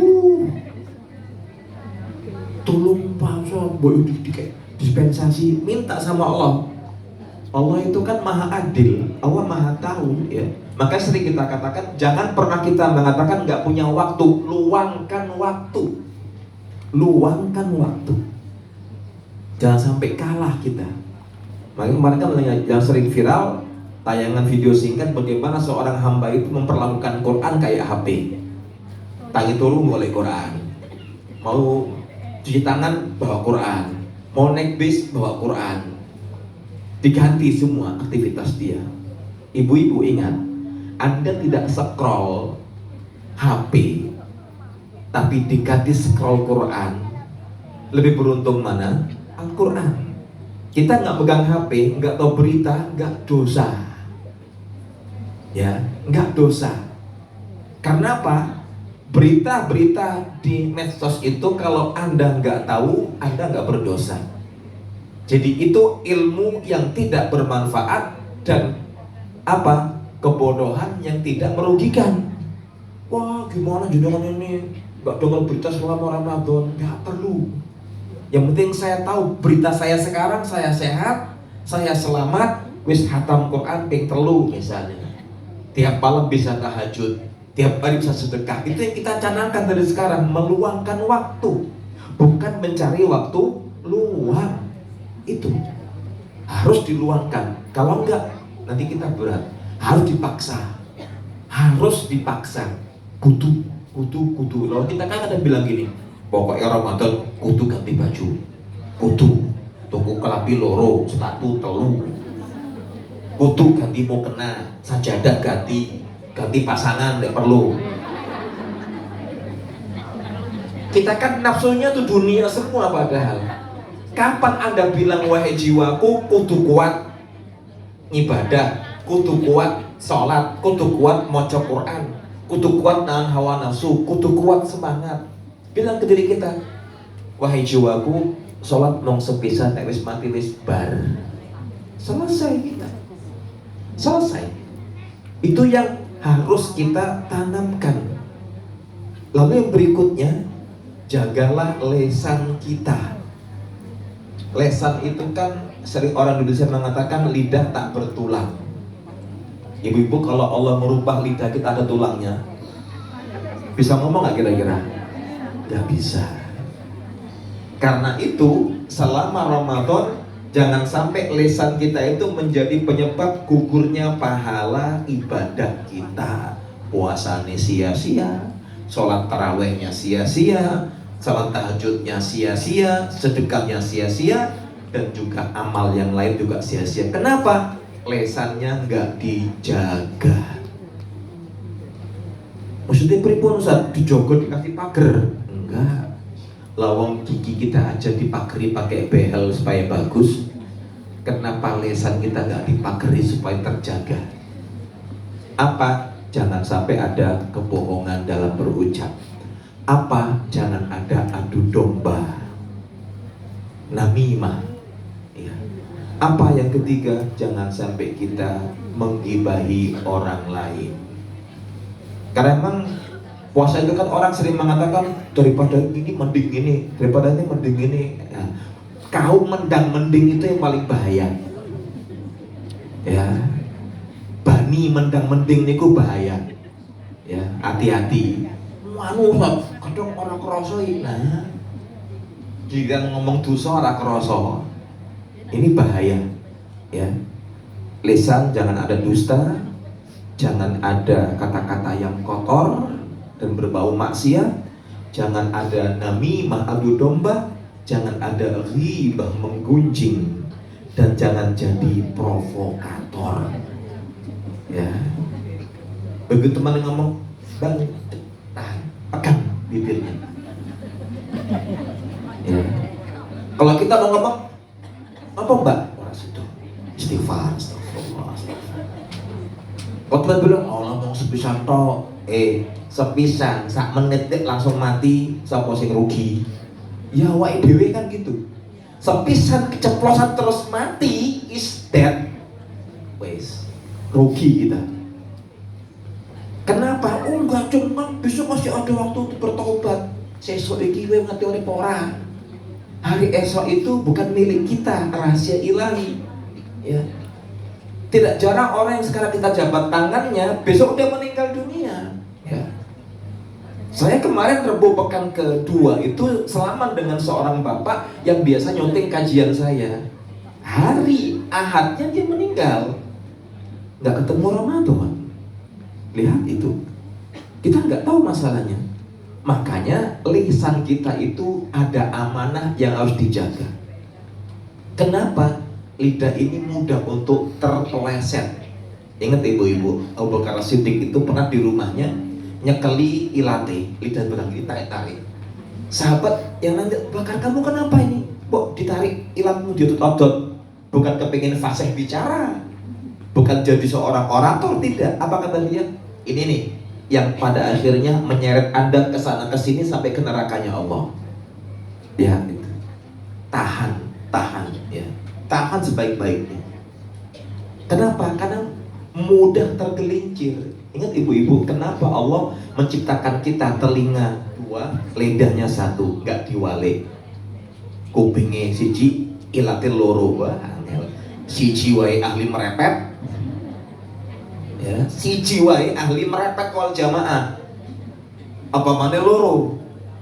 tulung paso mbok dikek dispensasi, minta sama Allah. Allah itu kan maha adil, Allah maha tahu ya. Maka sering kita katakan, jangan pernah kita mengatakan nggak punya waktu. Luangkan waktu, luangkan waktu. Jangan sampai kalah kita. Makanya kemarin kan yang sering viral tayangan video singkat bagaimana seorang hamba itu memperlakukan Quran kayak HP. Tangi turu boleh Quran, mau cuci tangan bawa Quran, mau naik bis bawa Quran. Diganti semua aktivitas dia. Ibu-ibu ingat, Anda tidak scroll HP, tapi diganti scroll Quran. Lebih beruntung mana? Al-Quran. Kita nggak pegang HP, nggak tahu berita, nggak dosa. Ya, nggak dosa. Karena apa? Berita-berita di medsos itu kalau Anda nggak tahu, Anda nggak berdosa. Jadi itu ilmu yang tidak bermanfaat dan apa? Kebodohan yang tidak merugikan. Wah, gimana jenengan ini nggak dengar berita selama Ramadan? Nggak perlu. Yang penting saya tahu berita saya sekarang, saya sehat, saya selamat, wis hatam Quran ping telu misalnya. Tiap malam bisa tahajud, tiap hari bisa sedekah. Itu yang kita canangkan dari sekarang, meluangkan waktu, bukan mencari waktu luang. Itu harus diluangkan. Kalau enggak, nanti kita berat. Harus dipaksa, harus dipaksa. Kudu. Lalu kita kan ada bilang gini, pokoknya Ramadan kudu ganti baju, kudu tuku kelapi loro, sepatu telu, kudu ganti mau kena, sajadah ganti pasangan, tidak perlu. Kita kan nafsunya tuh dunia semua padahal. Kapan Anda bilang wahai jiwaku kudu kuat ibadah, kudu kuat sholat, kudu kuat maca Quran, kudu kuat nahan hawa nafsu, kudu kuat semangat. Bilang ke diri kita, wahai jiwaku, sholat nong sepisan, nek wis mati wis bar. Selesai kita. Selesai. Itu yang harus kita tanamkan. Lalu yang berikutnya, jagalah lesan kita. Lesan itu kan sering orang Indonesia mengatakan lidah tak bertulang. Ibu-ibu, kalau Allah merubah lidah kita ada tulangnya, bisa ngomong nggak kira-kira? Gak bisa. Karena itu selama Ramadan jangan sampai lisan kita itu menjadi penyebab gugurnya pahala ibadah kita. Puasanya sia-sia, sholat tarawehnya sia-sia, sholat tahajudnya sia-sia, sedekahnya sia-sia, dan juga amal yang lain juga sia-sia. Kenapa? Lesannya nggak dijaga. Maksudnya pripun Ustaz? Dijogo dikasih pagar? Enggak. Lawang gigi kita aja dipagari pakai behel supaya bagus. Kenapa lesan kita nggak dipagari supaya terjaga? Apa? Jangan sampai ada kebohongan dalam berucap. Apa? Jangan ada adu domba, namimah. Ya. Apa yang ketiga? Jangan sampai kita menggibahi orang lain. Karena memang puasa itu kan orang sering mengatakan daripada ini mending ini, daripada ini mending ini. Ya. Kau mendang-mending itu yang paling bahaya. Ya, bani mendang-mending niku bahaya. Ya, hati-hati. Anu kadang orang kerosoi. Nah, jika ngomong dosa ora kerasa. Ini bahaya. Ya, lisan jangan ada dusta, jangan ada kata-kata yang kotor dan berbau maksiat, jangan ada namimah adu domba, jangan ada ghibah menggunjing, dan jangan jadi provokator. Ya, begitu teman ngomong, bang, pegang bibirnya. Ya. Kalau kita mau ngomong, apa mbak? Orang situ istighfar, astagfirullah. Kalau teman bilang, Allah mau sepisan toh, sepisan, sak menit langsung mati, sapa sing rugi? Ya awake dhewe kan gitu. Sepisan keceplosan terus mati, is dead. Wes, rugi kita. Kenapa? Oh enggak, cuma besok masih ada waktu untuk bertobat. Sesuk iki kowe ngerti ora ora? Hari esok itu bukan milik kita, rahasia ilahi. Ya. Tidak jarang orang yang sekarang kita jabat tangannya, besok dia meninggal dunia. Ya. Saya kemarin Rebo pekan kedua itu salaman dengan seorang bapak yang biasa nyunting kajian saya. Hari Ahadnya dia meninggal, nggak ketemu Ramadan. Lihat itu, kita nggak tahu masalahnya. Makanya lisan kita itu ada amanah yang harus dijaga. Kenapa? Lidah ini mudah untuk terpeleset. Ingat ibu-ibu, Abu Bakar Siddiq itu pernah di rumahnya nyekeli ilate, lidah bilang ditarik-tarik. Sahabat yang nanya, Bakar kamu kenapa ini? Kok ditarik ilatmu diotot-otot? Bukan kepingin fasih bicara, bukan jadi seorang orator, tidak. Apa kata dia? Ini nih yang pada akhirnya menyeret Anda ke sana ke sini sampai ke nerakanya Allah. Ya, itu. Tahan ya. Tahan sebaik-baiknya. Kenapa? Karena mudah tergelincir. Ingat ibu-ibu, kenapa Allah menciptakan kita telinga 2, lidahnya 1, gak diwale. Kupingnya siji, ilatil loro, siji wae ahli merepet. Ya, siji wae ahli merepet wal jamaah. Apa mana loro?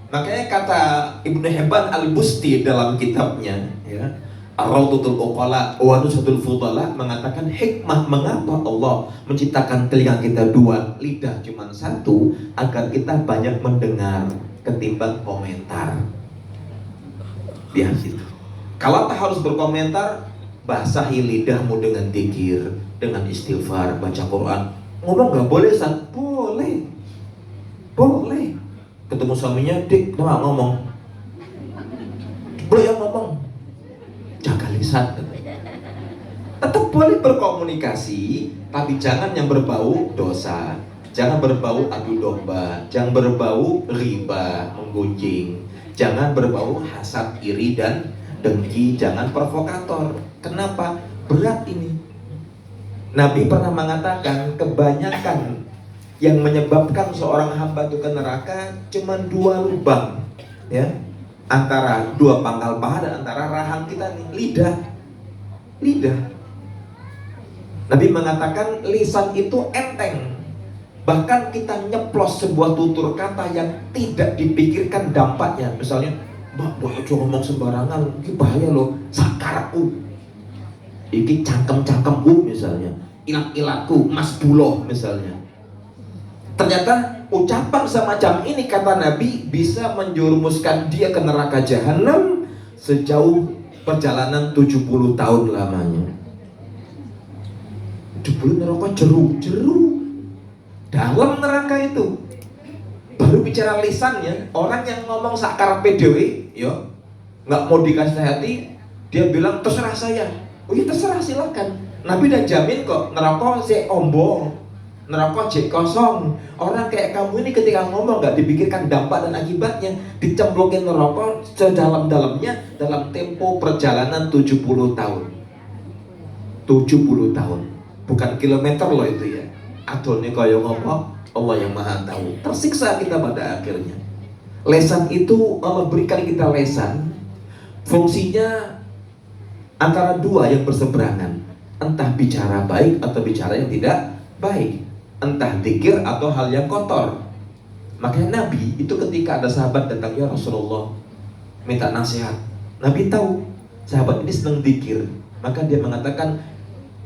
Makanya kata Ibnu Hibban Al-Busti dalam kitabnya, ya, Ar-Rawdatul Uqala wa Nusatul Fudala, mengatakan hikmah mengapa Allah menciptakan telinga kita 2, lidah cuma 1, agar kita banyak mendengar ketimbang komentar. Lihat situ. Kalau tak harus berkomentar, basahi lidahmu dengan dzikir, dengan istighfar, baca Quran. Ngomong nggak boleh, San? Boleh. Ketemu suaminya, dik, kenapa ngomong? Boleh yang ngomong. Jaga lisan. Tetap boleh berkomunikasi, tapi jangan yang berbau dosa, jangan berbau adu domba, jangan berbau riba, menggunjing, jangan berbau hasad, iri dan dengki, jangan provokator. Kenapa? Berat ini. Nabi pernah mengatakan kebanyakan yang menyebabkan seorang hamba itu ke neraka cuma 2 lubang, ya, antara 2 pangkal paha dan antara rahang kita nih, lidah. Nabi mengatakan lisan itu enteng. Bahkan kita nyeplos sebuah tutur kata yang tidak dipikirkan dampaknya. Misalnya, Mbak, boyo ngomong sembarangan, ini bahaya loh, sakarku, iki cangkem-cangkemku misalnya, ilat-ilatku, mas buloh misalnya. Ternyata ucapan semacam ini, kata Nabi, bisa menjerumuskan dia ke neraka jahanam sejauh perjalanan 70 tahun lamanya. 70 neraka jeru dalam neraka itu. Baru bicara lisannya, orang yang ngomong sakarepe dhewe, yo, nggak mau dikasih hati, dia bilang terserah saya. Oh iya, terserah, silakan. Nabi udah jamin kok, neraka si ombo, neraka jek kosong. Orang kayak kamu ini ketika ngomong nggak dipikirkan dampak dan akibatnya, dicemplungin neraka sedalam-dalamnya dalam tempo perjalanan 70 tahun. 70 tahun, bukan kilometer loh itu ya. Adone kaya ngomong, Allah yang maha tahu. Tersiksa kita pada akhirnya. Lesan itu, Allah berikan kita lesan, fungsinya antara 2 yang berseberangan. Entah bicara baik atau bicara yang tidak baik, entah dzikir atau hal yang kotor. Makanya Nabi itu ketika ada sahabat datang, ya Rasulullah, minta nasihat. Nabi tahu sahabat ini senang dzikir, maka dia mengatakan,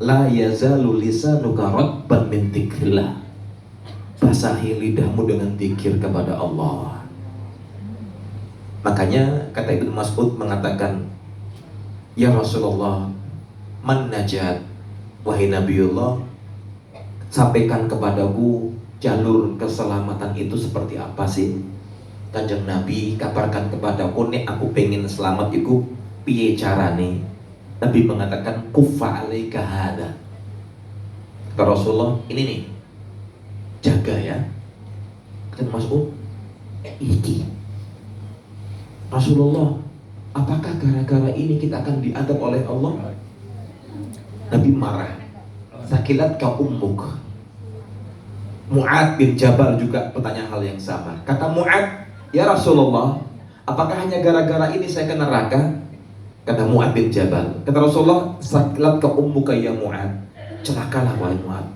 la yazalu lisanuka ratban min dzikrillah. Basahi lidahmu dengan dzikir kepada Allah. Makanya kata Ibnu Mas'ud mengatakan, ya Rasulullah, man najat, wahai Nabiullah, sampaikan kepadaku jalur keselamatan itu seperti apa sih? Kanjeng Nabi kabarkan kepadaku, nek aku pengen selamat iku piye carane? Nabi mengatakan, kufa alaika hada. Kata Rasulullah, ini nih, jaga ya. Kata Mas'ud, iki Rasulullah, apakah gara-gara ini kita akan diadab oleh Allah? Nabi marah. Sakilat ka ummuk. Mu'ad bin Jabal juga bertanya hal yang sama. Kata Mu'ad, ya Rasulullah, Apakah hanya gara-gara ini saya ke neraka? Kata Mu'ad bin Jabal. Kata Rasulullah, sakilat ke ummuka ya Mu'ad. Celakalah wahai Mu'ad.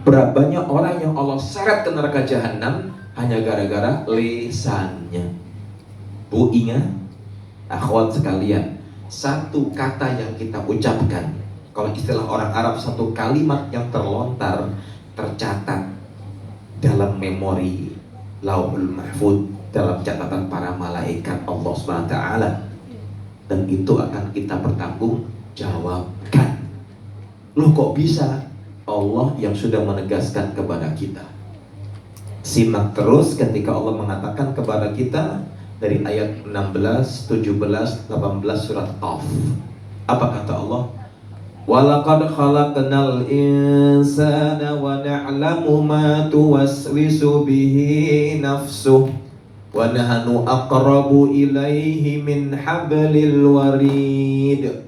Berapa banyak orang yang Allah seret ke neraka jahanam hanya gara-gara lisannya. Bu, ingat, akhwat sekalian, satu kata yang kita ucapkan, kalau istilah orang Arab, satu kalimat yang terlontar, tercatat dalam memori Lauhul Mahfud, dalam catatan para malaikat Allah SWT, dan itu akan kita pertanggungjawabkan. Loh kok bisa? Allah yang sudah menegaskan kepada kita. Simak terus ketika Allah mengatakan kepada kita dari ayat 16, 17, 18 surat Qaf. Apa kata Allah? Walaqad khalaqnal insana wa na'lamu ma tuwaswisu bihi nafsuh wa nahnu aqrabu ilaihi min hablil warid.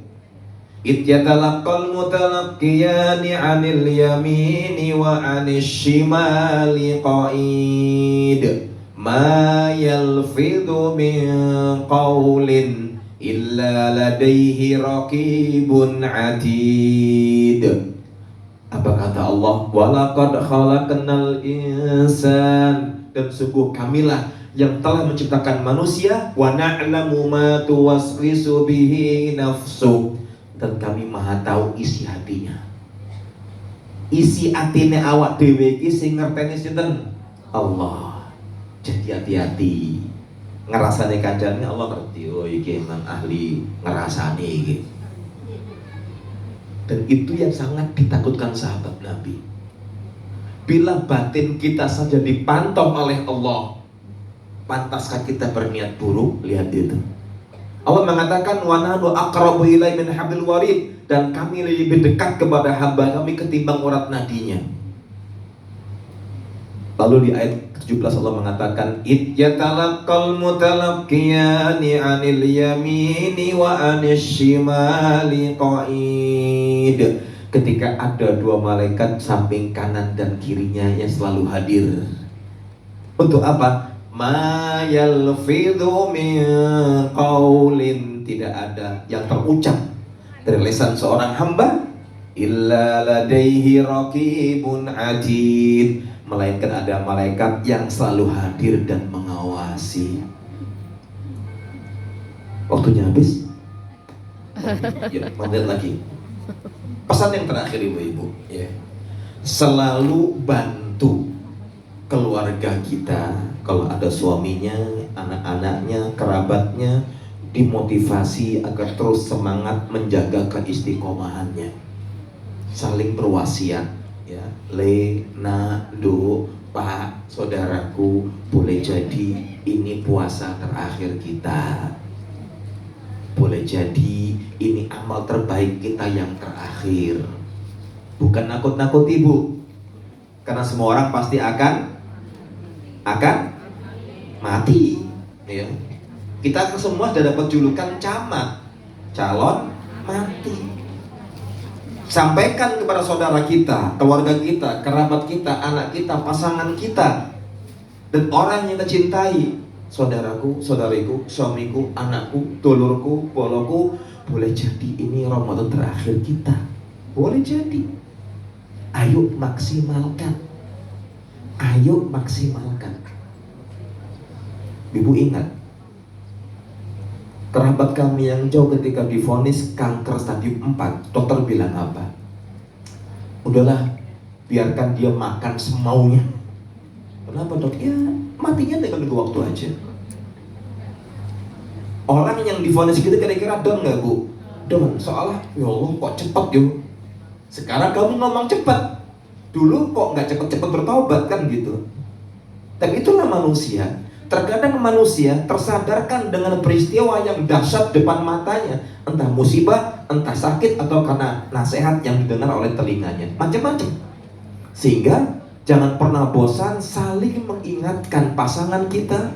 Ityatalaqqal mutalaqqiyani 'anil yamini wa 'anil shimali qa'id. Ma yalfidhu min qawlin illa ladaihi raqibun 'atid. Apa kata Allah? Walaqad khalaqnal insan, dan sungguh kamilah yang telah menciptakan manusia, wa na'lamu ma tuwaswisu bihi nafsu, dan kami maha tahu isi hatinya. Isi hatine awak dhewe iki sing ngerteni sinten? Allah. Jadi hati-hati. Ngerasane kancane Allah ngerti. Oh iki emang ahli ngerasane iki. Dan itu yang sangat ditakutkan sahabat Nabi. Bila batin kita saja dipantau oleh Allah, pantaskah kita berniat buruk? Lihat itu. Allah mengatakan wa nahnu aqrabu ilaihi min hablil warid, dan kami lebih dekat kepada hamba kami ketimbang urat nadinya. Lalu di ayat 17 Allah mengatakan iyyatalaqqal mutalaqqiyani 'anil yamini wa 'anil shimali qa'id. Ketika ada dua malaikat samping kanan dan kirinya yang selalu hadir. Untuk apa? Ma yalfidhu min qawlin, tidak ada yang terucap dari lisan seorang hamba illa ladaihi raqibun 'atid, melainkan ada malaikat yang selalu hadir dan mengawasi. Waktunya habis. Ya, menit lagi. Pesan yang terakhir ibu-ibu, ya. Selalu bantu keluarga kita, kalau ada suaminya, anak-anaknya, kerabatnya, dimotivasi agar terus semangat menjaga keistiqomahannya. Saling berwasiat, ya. Le, na, do, pak, saudaraku, boleh jadi ini puasa terakhir kita. Boleh jadi ini amal terbaik kita yang terakhir. Bukan nakut-nakuti, Bu. Karena semua orang pasti akan mati, ya. Kita semua sudah dapat julukan camat, calon mati. Sampaikan kepada saudara kita, keluarga kita, kerabat kita, anak kita, pasangan kita, dan orang yang kita cintai, saudaraku, saudariku, suamiku, anakku, dulurku, boloku, boleh jadi ini Ramadan terakhir kita. Boleh jadi. Ayo maksimalkan. Ayo maksimalkan. Ibu ingat, kerabat kami yang jauh ketika divonis kanker stadium 4, dokter bilang apa? Udahlah, biarkan dia makan semaunya. Kenapa dok? Ya matinya tinggal nunggu waktu aja. Orang yang divonis gitu kira-kira down nggak, Bu? Down. Soalnya ya Allah kok cepat yuk. Sekarang kamu ngomong cepat. Dulu kok nggak cepet-cepet bertobat kan gitu. Tapi itulah manusia. Terkadang manusia tersadarkan dengan peristiwa yang dahsyat depan matanya, entah musibah, entah sakit, atau karena nasihat yang didengar oleh telinganya, macam-macam. Sehingga jangan pernah bosan saling mengingatkan pasangan kita,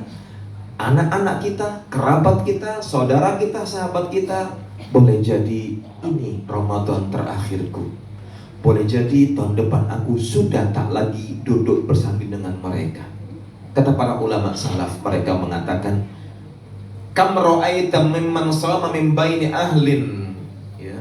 anak-anak kita, kerabat kita, saudara kita, sahabat kita. Boleh jadi ini Ramadan terakhirku. Boleh jadi tahun depan aku sudah tak lagi duduk bersanding dengan mereka. Kata para ulama salaf, mereka mengatakan Kam ra'aita mimman shama min baini ahlin, ya,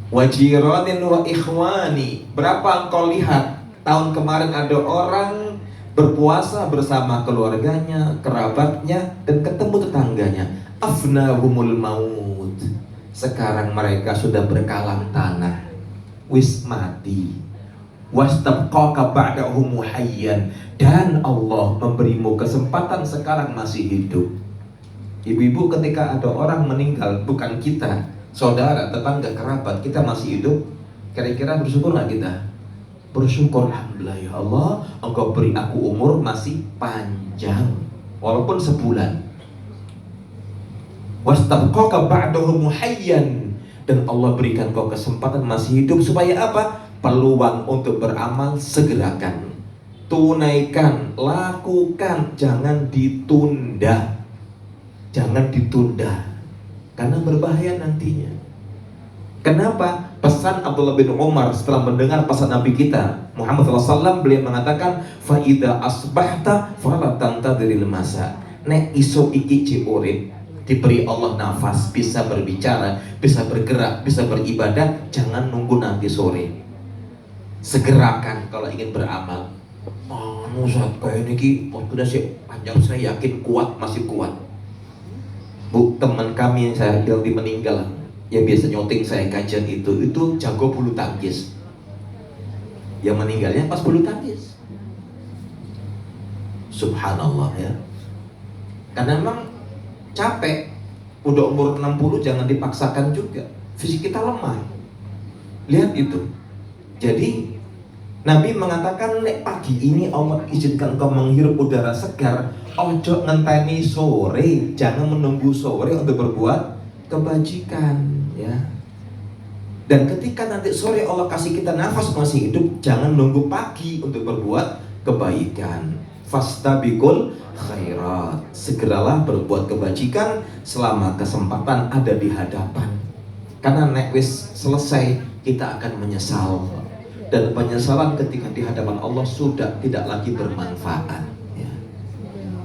wa jiranin wa ikhwani. Berapa engkau lihat tahun kemarin ada orang berpuasa bersama keluarganya, kerabatnya, dan ketemu tetangganya. Afnahumul maut. Sekarang mereka sudah berkalang tanah, wis mati. Wastabqaka ba'dahum hayyan. Dan Allah memberimu kesempatan sekarang masih hidup. Ibu-ibu, ketika ada orang meninggal, bukan kita, saudara, tetangga, kerabat, kita masih hidup, kira-kira bersyukur nggak kita? Bersyukur, alhamdulillah ya Allah, engkau beri aku umur masih panjang, walaupun sebulan. Wastabqaka ba'dahum hayyan. Dan Allah berikan kau kesempatan masih hidup, supaya apa? Peluang untuk beramal segerakan, tunaikan, lakukan, jangan ditunda. Jangan ditunda, karena berbahaya nantinya. Kenapa? Pesan Abdullah bin Umar setelah mendengar pesan Nabi kita Muhammad SAW, beliau mengatakan, fa idza asbahta fala tantadhiril masa. Nek iso iki urip, diberi Allah nafas, bisa berbicara, bisa bergerak, bisa beribadah, jangan nunggu nanti sore. Segerakan kalau ingin beramal. Saat kayak ini waktu sih panjang, saya yakin kuat, masih kuat. Bu, teman kami yang saya di meninggal, yang biasa nyonting saya kajian itu jago bulu tangkis. Yang meninggalnya pas bulu tangkis. Subhanallah ya. Karena memang capek. Udah umur 60 jangan dipaksakan juga. Fisik kita lemah. Lihat itu. Jadi Nabi mengatakan, nek pagi ini Allah izinkan kau menghirup udara segar, ojo ngenteni sore, jangan menunggu sore untuk berbuat kebajikan, ya. Dan ketika nanti sore Allah kasih kita nafas masih hidup, jangan nunggu pagi untuk berbuat kebaikan. Fastabiqul khairat, segeralah berbuat kebajikan selama kesempatan ada di hadapan. Karena nek wis selesai kita akan menyesal. Dan penyesalan ketika di hadapan Allah sudah tidak lagi bermanfaat, ya.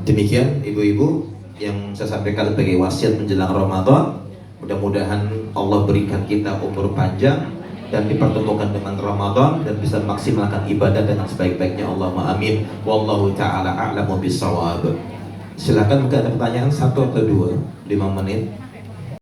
Demikian ibu-ibu yang saya sampaikan sebagai wasiat menjelang Ramadan. Mudah-mudahan Allah berikan kita umur panjang dan dipertemukan dengan Ramadan dan bisa maksimalkan ibadah dengan sebaik-baiknya. Allahumma amin. Wallahu ta'ala a'lamu bissawab. Silakan, mungkin ada pertanyaan 1 atau 2, 5 menit.